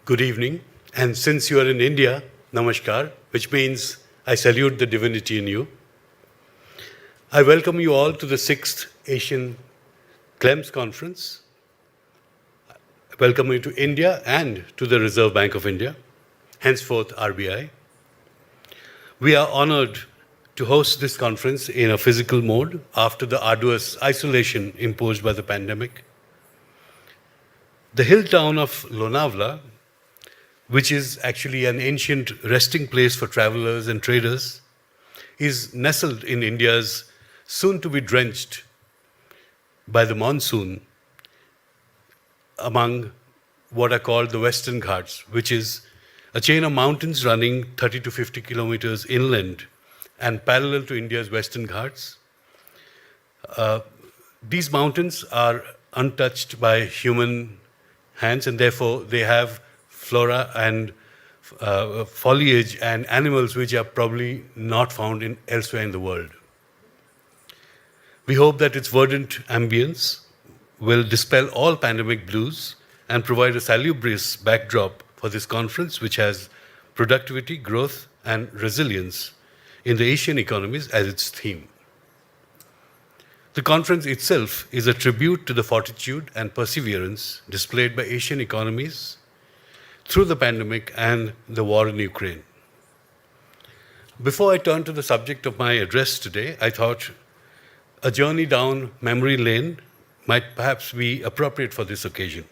Good evening. And since you are in India, Namaskar, which means I salute the divinity in you. I welcome you all to the 6th Asian KLEMS conference. I welcome you to India and to the Reserve Bank of India, henceforth RBI. We are honored to host this conference in a physical mode after the arduous isolation imposed by the pandemic. The hill town of Lonavala, which is actually an ancient resting place for travelers and traders, is nestled in India's soon-to-be drenched by the monsoon among what are called the Western Ghats, which is a chain of mountains running 30 to 50 kilometers inland and parallel to India's Western Ghats. These mountains are untouched by human hands, and therefore they have flora and foliage and animals which are probably not found elsewhere in the world. We hope that its verdant ambience will dispel all pandemic blues and provide a salubrious backdrop for this conference, which has productivity, growth, and resilience in the Asian economies as its theme. The conference itself is a tribute to the fortitude and perseverance displayed by Asian economies through the pandemic and the war in Ukraine. Before I turn to the subject of my address today, I thought a journey down memory lane might perhaps be appropriate for this occasion.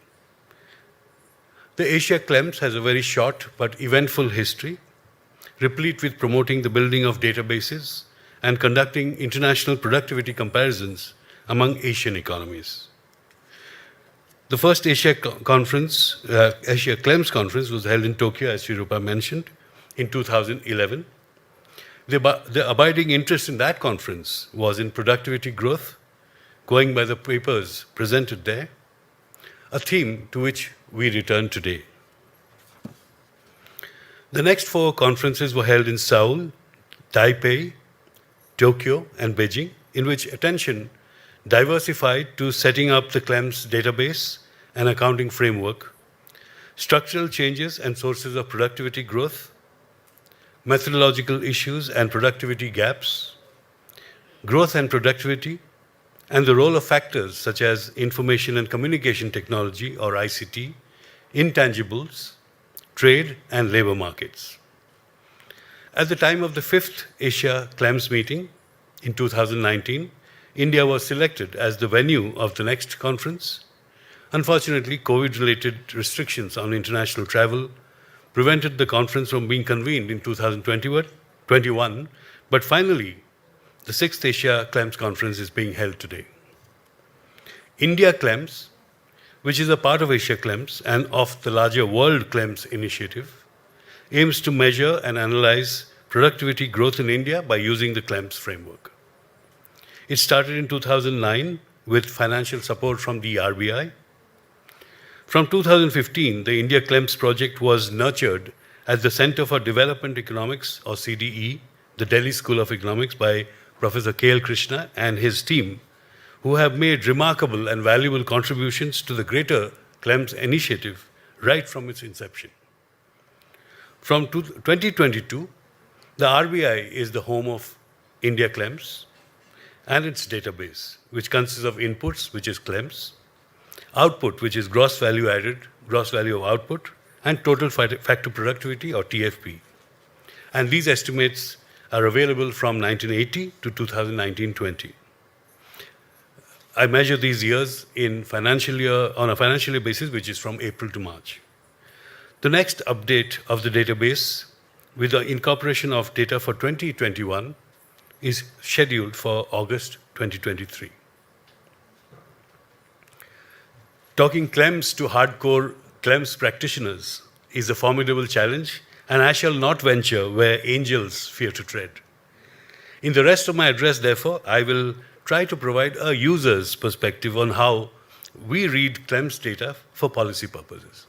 The Asia KLEMS has a very short but eventful history, replete with promoting the building of databases and conducting international productivity comparisons among Asian economies. The first Asia KLEMS conference was held in Tokyo, as Shirupa mentioned, in 2011. The abiding interest in that conference was in productivity growth, going by the papers presented there, a theme to which we return today. The next 4 conferences were held in Seoul, Taipei, Tokyo, and Beijing, in which attention diversified to setting up the KLEMS database and accounting framework, structural changes and sources of productivity growth, methodological issues and productivity gaps, growth and productivity, and the role of factors such as information and communication technology, or ICT, intangibles, trade, and labor markets. At the time of the 5th Asia KLEMS meeting in 2019, India was selected as the venue of the next conference. Unfortunately, COVID-related restrictions on international travel prevented the conference from being convened in 2021, but finally, the 6th Asia KLEMS conference is being held today. India KLEMS, which is a part of Asia KLEMS and of the larger World KLEMS initiative, aims to measure and analyze productivity growth in India by using the KLEMS framework. It started in 2009 with financial support from the RBI. From 2015, the India KLEMS project was nurtured at the Center for Development Economics, or CDE, the Delhi School of Economics, by Professor K.L. Krishna and his team, who have made remarkable and valuable contributions to the greater KLEMS initiative right from its inception. From 2022, the RBI is the home of India KLEMS and its database, which consists of inputs, which is KLEMS, output, which is gross value added, gross value of output, and total factor productivity, or TFP. And these estimates are available from 1980 to 2019-20. I measure these years on a financial year basis, which is from April to March. The next update of the database, with the incorporation of data for 2021, is scheduled for August 2023. Talking KLEMS to hardcore KLEMS practitioners is a formidable challenge, and I shall not venture where angels fear to tread. In the rest of my address, therefore, I will try to provide a user's perspective on how we read KLEMS data for policy purposes.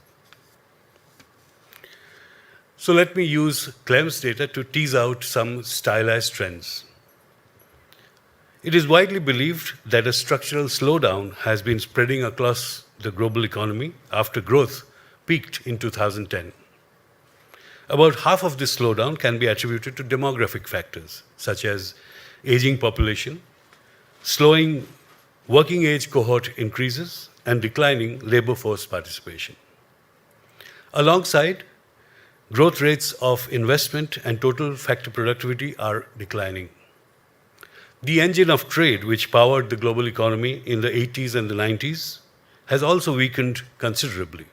So let me use KLEMS data to tease out some stylized trends. It is widely believed that a structural slowdown has been spreading across the global economy after growth peaked in 2010. About half of this slowdown can be attributed to demographic factors, such as aging population, slowing working age cohort increases, and declining labor force participation. Alongside, growth rates of investment and total factor productivity are declining. The engine of trade, which powered the global economy in the 80s and the 90s, has also weakened considerably.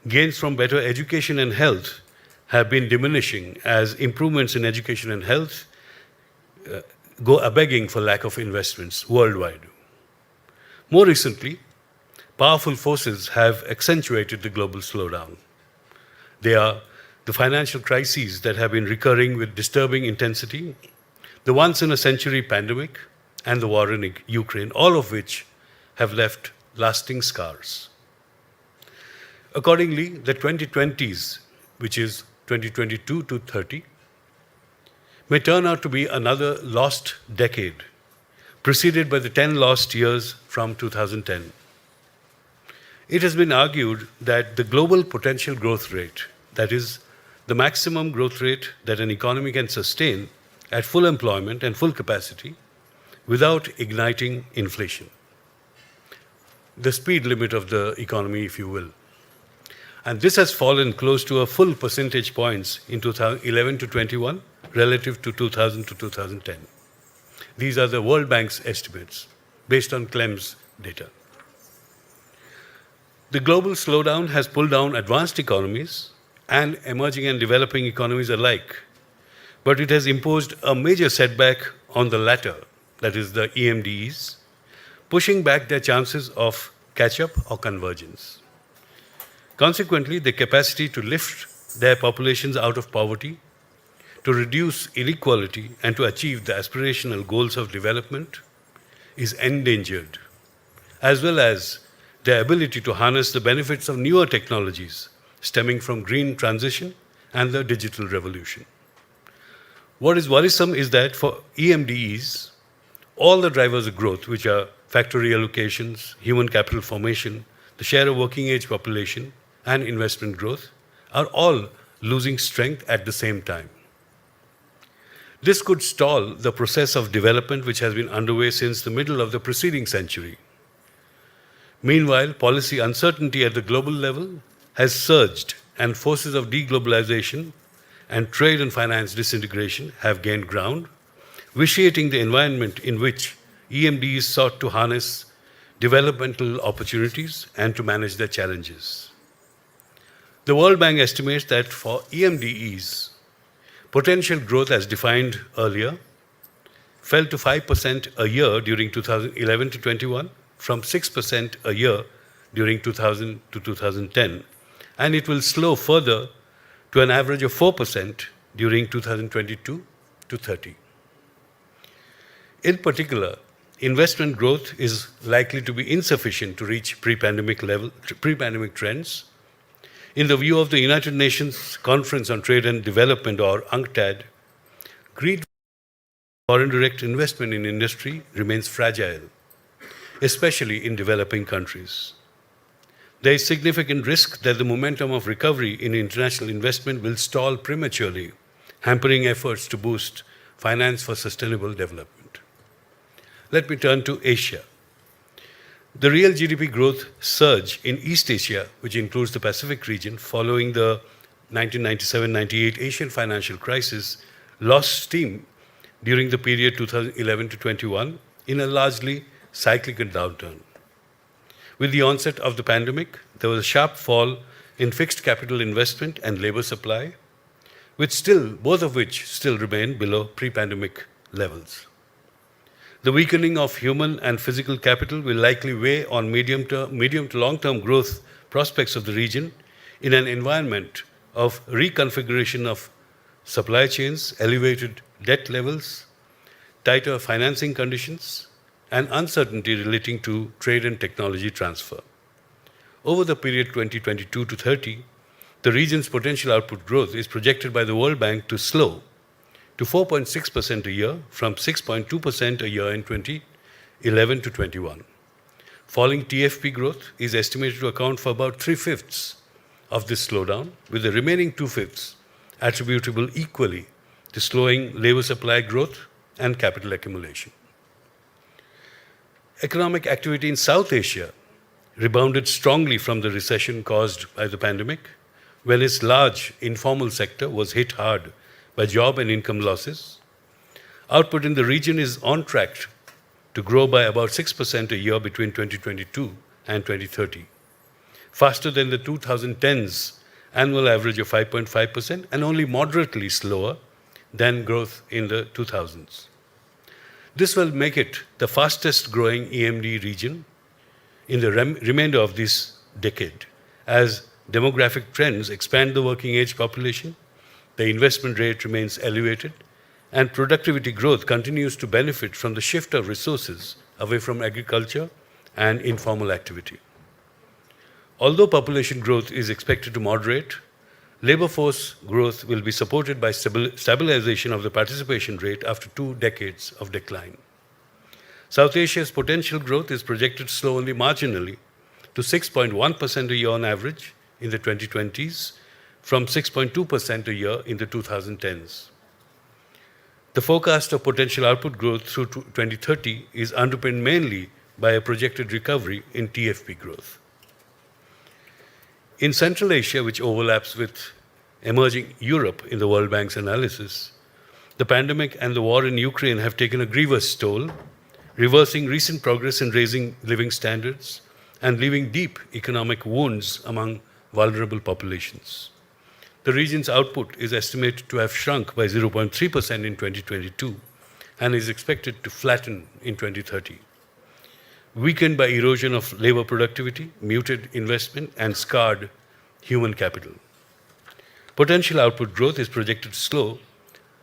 Gains from better education and health have been diminishing as improvements in education and health go a-begging for lack of investments worldwide. More recently, powerful forces have accentuated the global slowdown. They are the financial crises that have been recurring with disturbing intensity, the once-in-a-century pandemic, and the war in Ukraine, all of which have left lasting scars. Accordingly, the 2020s, which is 2022 to 30, may turn out to be another lost decade, preceded by the 10 lost years from 2010. It has been argued that the global potential growth rate, that is, the maximum growth rate that an economy can sustain at full employment and full capacity without igniting inflation, the speed limit of the economy, if you will. And this has fallen close to a full percentage points in 2011 to 21 relative to 2000 to 2010. These are the World Bank's estimates based on KLEMS data. The global slowdown has pulled down advanced economies and emerging and developing economies alike, but it has imposed a major setback on the latter, that is the EMDEs, pushing back their chances of catch-up or convergence. Consequently, the capacity to lift their populations out of poverty, to reduce inequality, and to achieve the aspirational goals of development is endangered, as well as their ability to harness the benefits of newer technologies stemming from green transition and the digital revolution. What is worrisome is that for EMDEs, all the drivers of growth, which are factor reallocations, human capital formation, the share of working age population, and investment growth, are all losing strength at the same time. This could stall the process of development which has been underway since the middle of the preceding century. Meanwhile, policy uncertainty at the global level has surged, and forces of deglobalization and trade and finance disintegration have gained ground, vitiating the environment in which EMDs sought to harness developmental opportunities and to manage their challenges. The World Bank estimates that for EMDEs, potential growth as defined earlier fell to 5% a year during 2011 to 21, from 6% a year during 2000 to 2010, and it will slow further to an average of 4% during 2022 to 30. In particular, investment growth is likely to be insufficient to reach pre-pandemic trends. In the view of the United Nations Conference on Trade and Development, or UNCTAD, greed for foreign direct investment in industry remains fragile, especially in developing countries. There is significant risk that the momentum of recovery in international investment will stall prematurely, hampering efforts to boost finance for sustainable development. Let me turn to Asia. The real GDP growth surge in East Asia, which includes the Pacific region, following the 1997-98 Asian financial crisis, lost steam during the period 2011 to 21 in a largely cyclical downturn. With the onset of the pandemic, there was a sharp fall in fixed capital investment and labor supply, both of which still remain below pre-pandemic levels. The weakening of human and physical capital will likely weigh on medium to long-term growth prospects of the region in an environment of reconfiguration of supply chains, elevated debt levels, tighter financing conditions, and uncertainty relating to trade and technology transfer. Over the period 2022 to 30, the region's potential output growth is projected by the World Bank to slow to 4.6% a year from 6.2% a year in 2011 to 21. Falling TFP growth is estimated to account for about 3/5 of this slowdown, with the remaining 2/5 attributable equally to slowing labor supply growth and capital accumulation. Economic activity in South Asia rebounded strongly from the recession caused by the pandemic, when its large informal sector was hit hard by job and income losses. Output in the region is on track to grow by about 6% a year between 2022 and 2030, faster than the 2010s annual average of 5.5% and only moderately slower than growth in the 2000s. This will make it the fastest growing EMD region in the remainder of this decade, as demographic trends expand the working age population, the investment rate remains elevated, and productivity growth continues to benefit from the shift of resources away from agriculture and informal activity. Although population growth is expected to moderate, labor force growth will be supported by stabilization of the participation rate after 2 decades of decline. South Asia's potential growth is projected to slow only marginally to 6.1% a year on average in the 2020s, from 6.2% a year in the 2010s. The forecast of potential output growth through 2030 is underpinned mainly by a projected recovery in TFP growth. In Central Asia, which overlaps with emerging Europe in the World Bank's analysis, the pandemic and the war in Ukraine have taken a grievous toll, reversing recent progress in raising living standards and leaving deep economic wounds among vulnerable populations. The region's output is estimated to have shrunk by 0.3% in 2022 and is expected to flatten in 2030. Weakened by erosion of labor productivity, muted investment, and scarred human capital. Potential output growth is projected to slow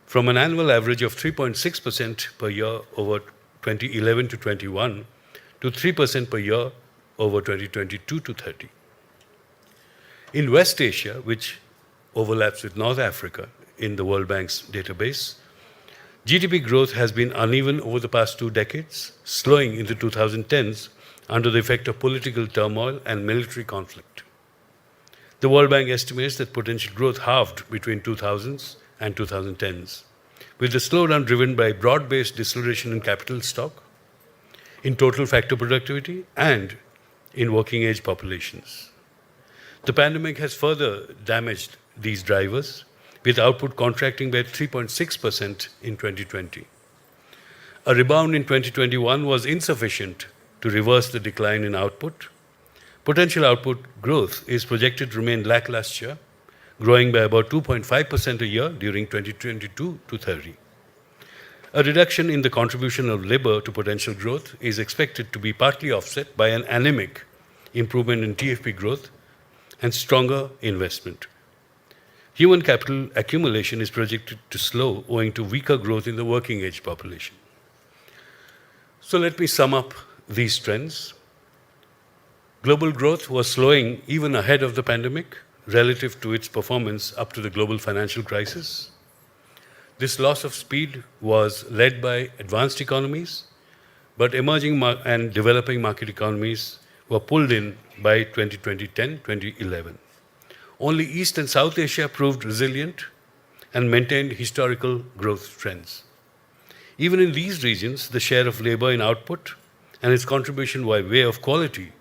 from an annual average of 3.6% per year over 2011 to 21 to 3% per year over 2022 to 30. In West Asia, which overlaps with North Africa in the World Bank's database, GDP growth has been uneven over the past 2 decades, slowing in the 2010s under the effect of political turmoil and military conflict. The World Bank estimates that potential growth halved between 2000s and 2010s, with the slowdown driven by broad-based deceleration in capital stock, in total factor productivity, and in working age populations. The pandemic has further damaged these drivers, with output contracting by 3.6% in 2020. A rebound in 2021 was insufficient to reverse the decline in output. Potential output growth is projected to remain lackluster, growing by about 2.5% a year during 2022 to 30. A reduction in the contribution of labor to potential growth is expected to be partly offset by an anemic improvement in TFP growth and stronger investment. Human capital accumulation is projected to slow owing to weaker growth in the working age population. So let me sum up these trends. Global growth was slowing even ahead of the pandemic relative to its performance up to the global financial crisis. This loss of speed was led by advanced economies, but emerging and developing market economies were pulled in by 2010, 2011. Only East and South Asia proved resilient and maintained historical growth trends. Even in these regions, the share of labor in output and its contribution by way of quality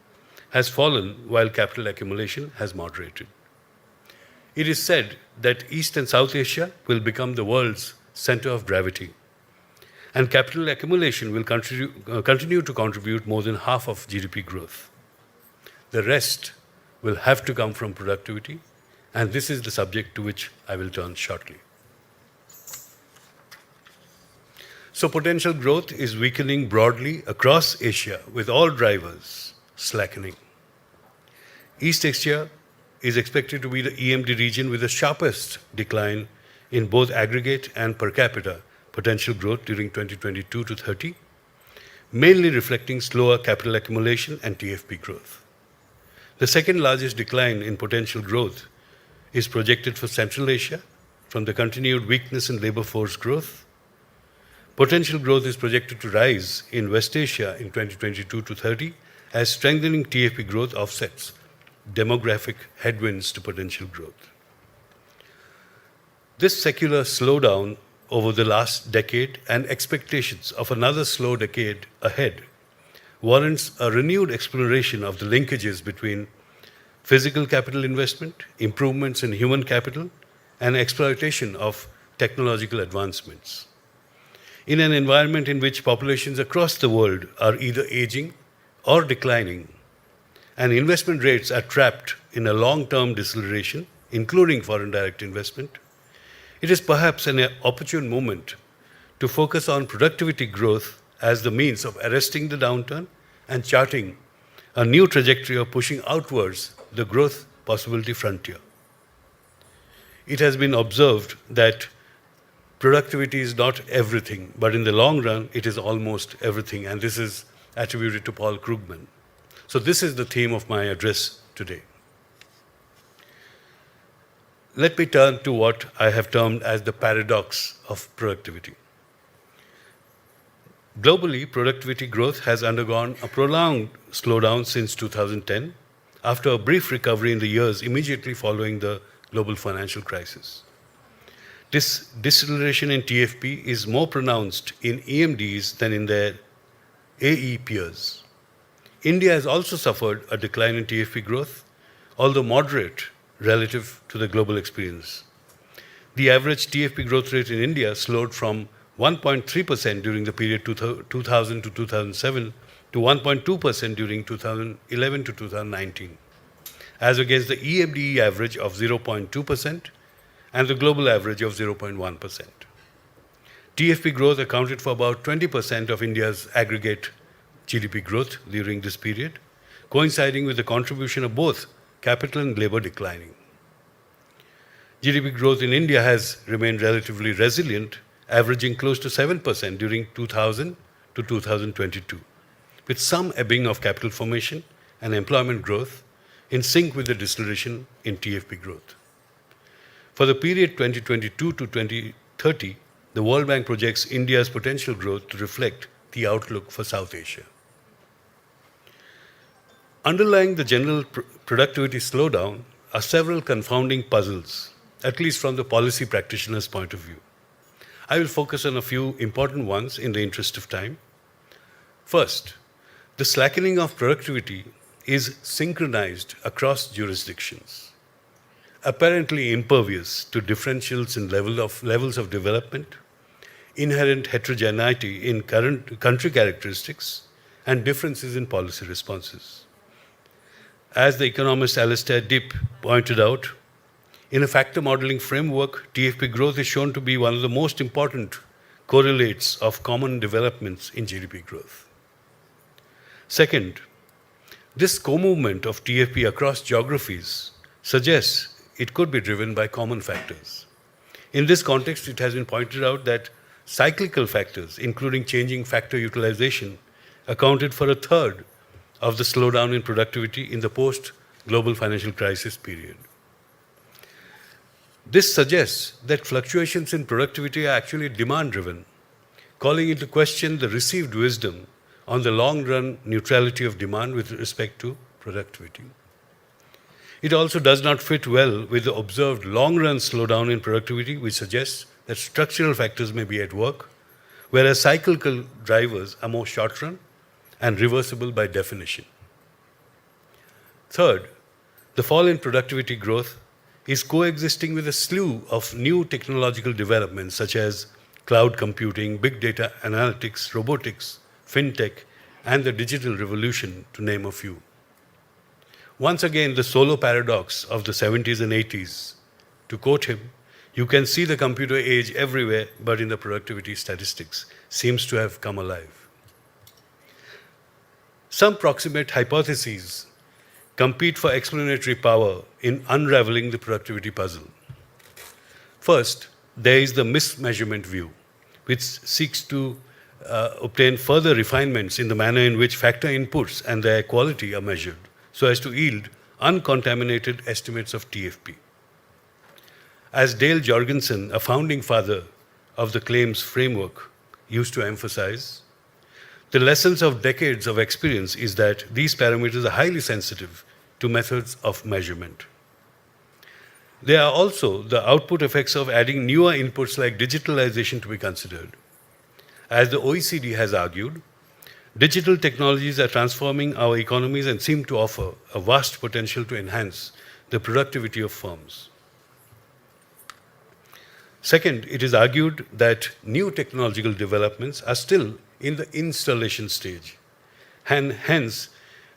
has fallen while capital accumulation has moderated. It is said that East and South Asia will become the world's center of gravity, and capital accumulation will continue to contribute more than half of GDP growth. The rest will have to come from productivity, and this is the subject to which I will turn shortly. So potential growth is weakening broadly across Asia, with all drivers slackening. East Asia is expected to be the EMD region with the sharpest decline in both aggregate and per capita potential growth during 2022 to 30, mainly reflecting slower capital accumulation and TFP growth. The second largest decline in potential growth is projected for Central Asia from the continued weakness in labor force growth. Potential growth is projected to rise in West Asia in 2022 to 30 as strengthening TFP growth offsets demographic headwinds to potential growth. This secular slowdown over the last decade and expectations of another slow decade ahead warrants a renewed exploration of the linkages between physical capital investment, improvements in human capital, and exploitation of technological advancements. In an environment in which populations across the world are either aging or declining, and investment rates are trapped in a long-term deceleration, including foreign direct investment, it is perhaps an opportune moment to focus on productivity growth as the means of arresting the downturn and charting a new trajectory of pushing outwards the growth possibility frontier. It has been observed that productivity is not everything, but in the long run, it is almost everything, and this is attributed to Paul Krugman. So this is the theme of my address today. Let me turn to what I have termed as the paradox of productivity. Globally, productivity growth has undergone a prolonged slowdown since 2010, after a brief recovery in the years immediately following the global financial crisis. This deceleration in TFP is more pronounced in EMDs than in their AE peers. India has also suffered a decline in TFP growth, although moderate relative to the global experience. The average TFP growth rate in India slowed from 1.3% during the period 2000 to 2007 to 1.2% during 2011 to 2019, as against the EMDE average of 0.2% and the global average of 0.1%. TFP growth accounted for about 20% of India's aggregate GDP growth during this period, coinciding with the contribution of both capital and labor declining. GDP growth in India has remained relatively resilient, averaging close to 7% during 2000 to 2022, with some ebbing of capital formation and employment growth in sync with the deceleration in TFP growth. For the period 2022 to 2030, the World Bank projects India's potential growth to reflect the outlook for South Asia. Underlying the general productivity slowdown are several confounding puzzles, at least from the policy practitioner's point of view. I will focus on a few important ones in the interest of time. First, the slackening of productivity is synchronized across jurisdictions, apparently impervious to differentials in levels of development, inherent heterogeneity in current country characteristics, and differences in policy responses. As the economist Alistair Dipp pointed out, in a factor modeling framework, TFP growth is shown to be one of the most important correlates of common developments in GDP growth. Second, this co-movement of TFP across geographies suggests it could be driven by common factors. In this context, it has been pointed out that cyclical factors, including changing factor utilization, accounted for a third of the slowdown in productivity in the post-global financial crisis period. This suggests that fluctuations in productivity are actually demand-driven, calling into question the received wisdom on the long-run neutrality of demand with respect to productivity. It also does not fit well with the observed long-run slowdown in productivity, which suggests that structural factors may be at work, whereas cyclical drivers are more short-run and reversible by definition. Third, the fall in productivity growth is coexisting with a slew of new technological developments such as cloud computing, big data analytics, robotics, fintech, and the digital revolution, to name a few. Once again, the solo paradox of the 70s and 80s. To quote him, "You can see the computer age everywhere, but in the productivity statistics seems to have come alive." Some proximate hypotheses compete for explanatory power in unraveling the productivity puzzle. First, there is the mismeasurement view, which seeks to obtain further refinements in the manner in which factor inputs and their quality are measured, so as to yield uncontaminated estimates of TFP. As Dale Jorgensen, a founding father of the KLEMS framework, used to emphasize, The lessons of decades of experience is that these parameters are highly sensitive to methods of measurement. There are also the output effects of adding newer inputs like digitalization to be considered. As the OECD has argued, digital technologies are transforming our economies and seem to offer a vast potential to enhance the productivity of firms. Second, it is argued that new technological developments are still in the installation stage, and hence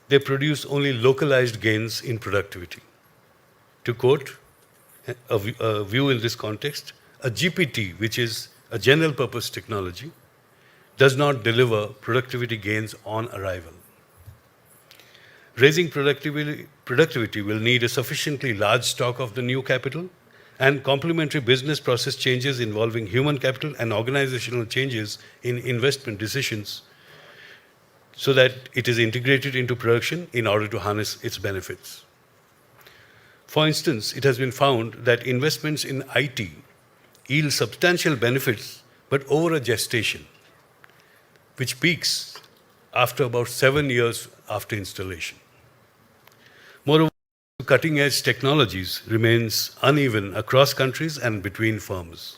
they produce only localized gains in productivity. To quote a view in this context, a GPT, which is a general purpose technology, does not deliver productivity gains on arrival. Raising productivity will need a sufficiently large stock of the new capital and complementary business process changes involving human capital and organizational changes in investment decisions so that it is integrated into production in order to harness its benefits. For instance, it has been found that investments in IT yield substantial benefits, but over a gestation, which peaks after about 7 years after installation. Moreover, cutting-edge technologies remains uneven across countries and between firms.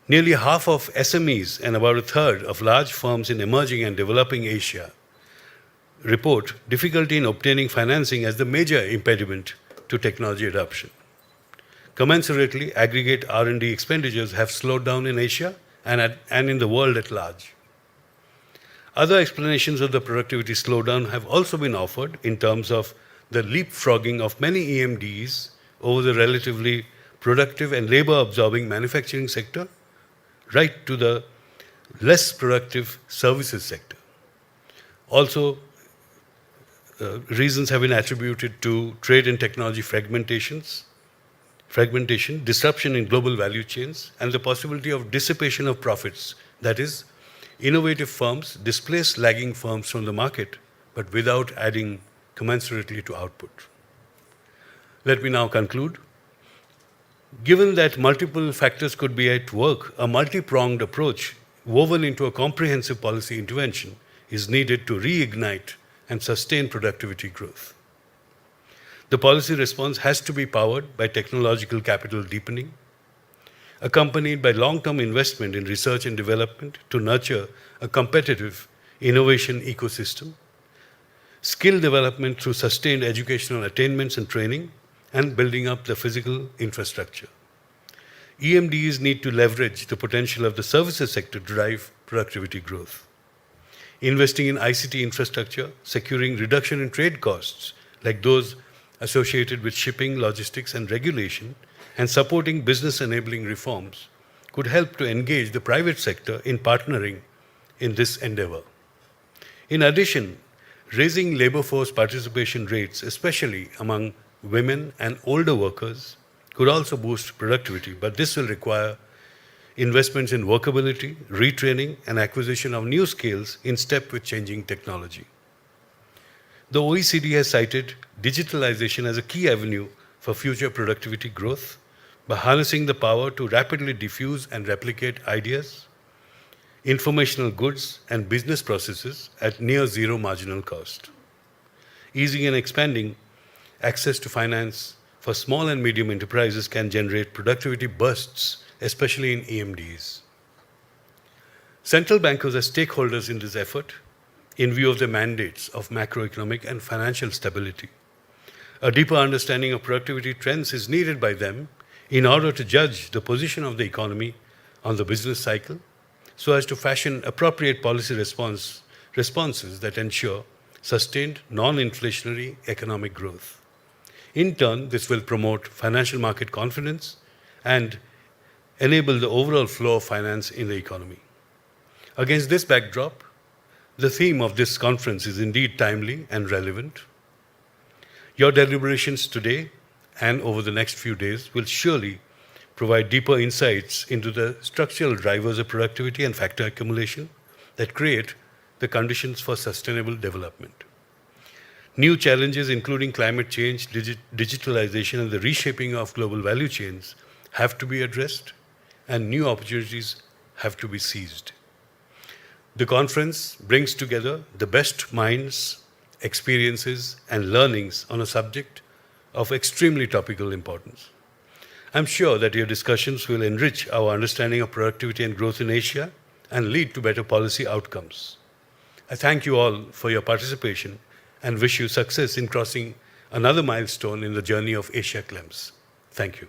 Nearly half of SMEs and about a third of large firms in emerging and developing Asia report difficulty in obtaining financing as the major impediment to technology adoption. Commensurately, aggregate R&D expenditures have slowed down in Asia and in the world at large. Other explanations of the productivity slowdown have also been offered in terms of the leapfrogging of many EMDs over the relatively productive and labor-absorbing manufacturing sector, right to the less productive services sector. Also, reasons have been attributed to trade and technology fragmentation, disruption in global value chains, and the possibility of dissipation of profits. That is, innovative firms displace lagging firms from the market, but without adding commensurately to output. Let me now conclude. Given that multiple factors could be at work, a multi-pronged approach woven into a comprehensive policy intervention is needed to reignite and sustain productivity growth. The policy response has to be powered by technological capital deepening, accompanied by long-term investment in research and development to nurture a competitive innovation ecosystem, skill development through sustained educational attainments and training, and building up the physical infrastructure. EMDs need to leverage the potential of the services sector to drive productivity growth. Investing in ICT infrastructure, securing reduction in trade costs, like those associated with shipping, logistics, and regulation, and supporting business-enabling reforms could help to engage the private sector in partnering in this endeavor. In addition, raising labor force participation rates, especially among women and older workers, could also boost productivity, but this will require investments in workability, retraining, and acquisition of new skills in step with changing technology. The OECD has cited digitalization as a key avenue for future productivity growth by harnessing the power to rapidly diffuse and replicate ideas, informational goods, and business processes at near zero marginal cost. Easing and expanding access to finance for small and medium enterprises can generate productivity bursts, especially in EMDs. Central bankers are stakeholders in this effort in view of the mandates of macroeconomic and financial stability. A deeper understanding of productivity trends is needed by them in order to judge the position of the economy on the business cycle, so as to fashion appropriate policy responses that ensure sustained non-inflationary economic growth. In turn, this will promote financial market confidence and enable the overall flow of finance in the economy. Against this backdrop, the theme of this conference is indeed timely and relevant. Your deliberations today and over the next few days will surely provide deeper insights into the structural drivers of productivity and factor accumulation that create the conditions for sustainable development. New challenges, including climate change, digitalization, and the reshaping of global value chains, have to be addressed, and new opportunities have to be seized. The conference brings together the best minds, experiences, and learnings on a subject of extremely topical importance. I'm sure that your discussions will enrich our understanding of productivity and growth in Asia and lead to better policy outcomes. I thank you all for your participation and wish you success in crossing another milestone in the journey of Asia KLEMS. Thank you.